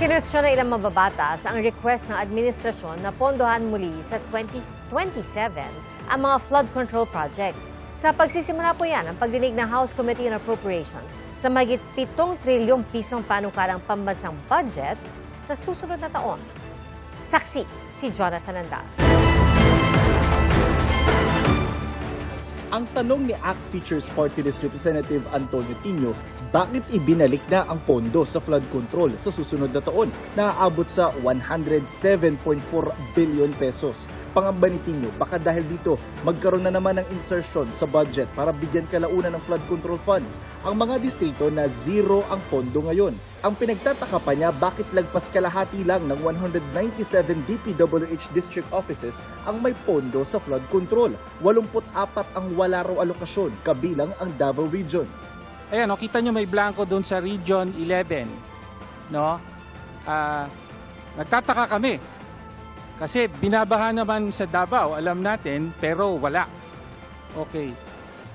Kinwestiyon ng ilang mababatas ang request ng administrasyon na pondohan muli sa 2027 ang mga flood control project. Sa pagsisimula po yan ang pagdinig ng House Committee on Appropriations sa mahigit 7 trilyong pisong panukalang pambansang budget sa susunod na taon. Saksi si Jonathan Andal. Ang tanong ni ACT Teachers Party List Representative Antonio Tino, bakit ibinalik na ang pondo sa flood control sa susunod na taon na aabot sa 107.4 billion pesos? Pangamba ni Tino, baka dahil dito magkaroon na naman ng insertion sa budget para bigyan kalaunan ng flood control funds ang mga distrito na zero ang pondo ngayon. Ang pinagtataka pa niya, bakit lagpas kalahati lang ng 197 DPWH district offices ang may pondo sa flood control. 84 ang wala raw alokasyon, kabilang ang Davao Region. Ayan, kita nyo may blanco doon sa Region 11. No? Nagtataka kami. Kasi binabaha naman sa Davao, alam natin, pero wala. Okay.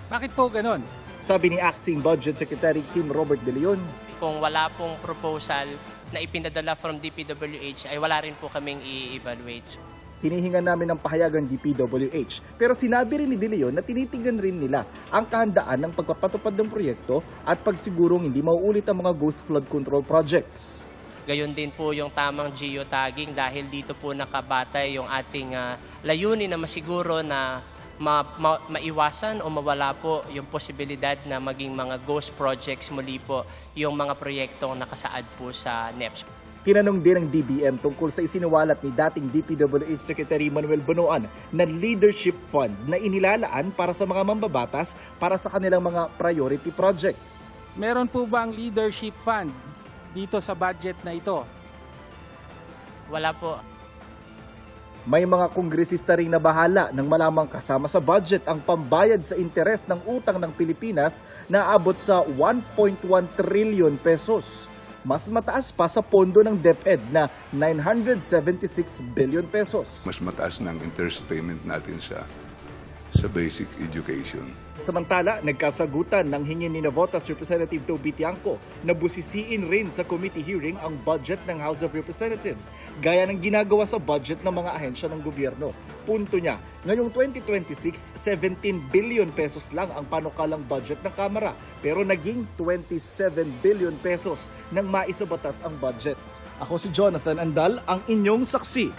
Bakit po ganon? Sabi ni Acting Budget Secretary Kim Robert De Leon, kung wala pong proposal na ipinadala from DPWH ay wala rin po kaming i-evaluate. hinihingan namin ng pahayagan DPWH. Pero sinabi rin ni De Leon na tinitingnan rin nila ang kahandaan ng pagpapatupad ng proyekto at pagsigurong hindi mauulit ang mga ghost flood control projects. Gayon din po yung tamang geotagging dahil dito po nakabatay yung ating layunin na masiguro na maiwasan o mawala po yung posibilidad na maging mga ghost projects muli po yung mga proyektong nakasaad po sa NEPS. Tinanong din ng DBM tungkol sa isiniwalat ni dating DPWH Secretary Manuel Bonoan na leadership fund na inilalaan para sa mga mambabatas para sa kanilang mga priority projects. Meron po bang leadership fund dito sa budget na ito? Wala po. May mga kongresista ring nabahala nang malamang kasama sa budget ang pambayad sa interes ng utang ng Pilipinas na abot sa 1.1 trillion pesos. Mas mataas pa sa pondo ng DepEd na 976 billion pesos. Mas mataas ng interest payment natin sa basic education. Samantala, nagkasagutan ng hingin ni Navotas Representative Toby Tiangco na busisiin rin sa committee hearing ang budget ng House of Representatives, gaya ng ginagawa sa budget ng mga ahensya ng gobyerno. Punto niya, ngayong 2026, 17 billion pesos lang ang panukalang budget ng Kamara, pero naging 27 billion pesos nang maisabatas ang budget. Ako si Jonathan Andal, ang inyong saksi.